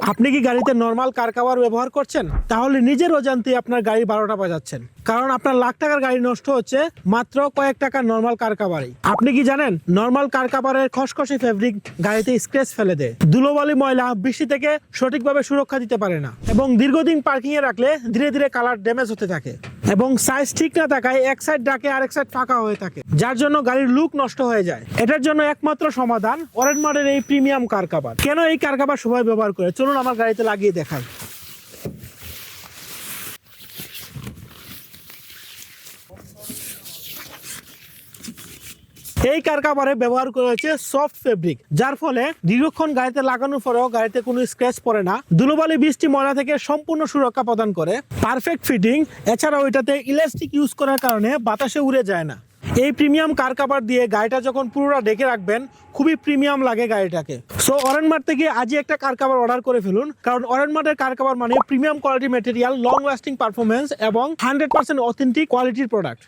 আপনি কি গাড়িতে নরমাল কার কভার ব্যবহার করছেন? তাহলে নিজের অজান্তে আপনার গাড়ি 12টা বাজাচ্ছেন, কারণ আপনার লাখ টাকার গাড়ি নষ্ট হচ্ছে মাত্র কয়েক টাকার নরমাল কার কভারেই। আপনি কি জানেন নরমাল কার কভারের খসখসে ফেব্রিক গাড়িতে স্ক্র্যাচ ফেলে দেয়, ধুলোবালি ময়লা বৃষ্টি থেকে সঠিকভাবে সুরক্ষা দিতে পারে না, এবং দীর্ঘদিন পার্কিং এ রাখলে ধীরে ধীরে কালার ড্যামেজ হতে থাকে, এবং সাইজ ঠিক না থাকায় এক সাইড ডাকে আরেক সাইড ফাঁকা হয়ে থাকে, যার জন্য গাড়ির লুক নষ্ট হয়ে যায়। এটার জন্য একমাত্র সমাধান ওরেনমার্টের এই প্রিমিয়াম কার কভার। কেন এই কার কভার সবাই ব্যবহার করে, চলুন আমার গাড়িতে লাগিয়ে দেখাই। এই কার কভারে ব্যবহার করা হয়েছে সফট ফেব্রিক, যার ফলে দীর্ঘক্ষণ গাড়িতে লাগানোর পরেও গাড়িতে কোনো স্ক্র্যাচ পড়ে না, ধুলোবালি বৃষ্টি ময়লা থেকে সম্পূর্ণ সুরক্ষা প্রদান করে, পারফেক্ট ফিটিং। এছাড়াও এটাতে ইলাস্টিক ইউজ করার কারণে বাতাসে উড়ে যায় না। এই প্রিমিয়াম কার কভার দিয়ে গাড়িটা যখন পুরোটা ঢেকে রাখবেন, খুবই প্রিমিয়াম লাগে গাড়িটাকে। সো ওরেনমার্ট থেকে আজই একটা কার কভার অর্ডার করে ফেলুন, কারণ ওরেনমার্টের কার কভার মানে premium quality material, long lasting performance এবং 100% অথেন্টিক কোয়ালিটির প্রোডাক্ট।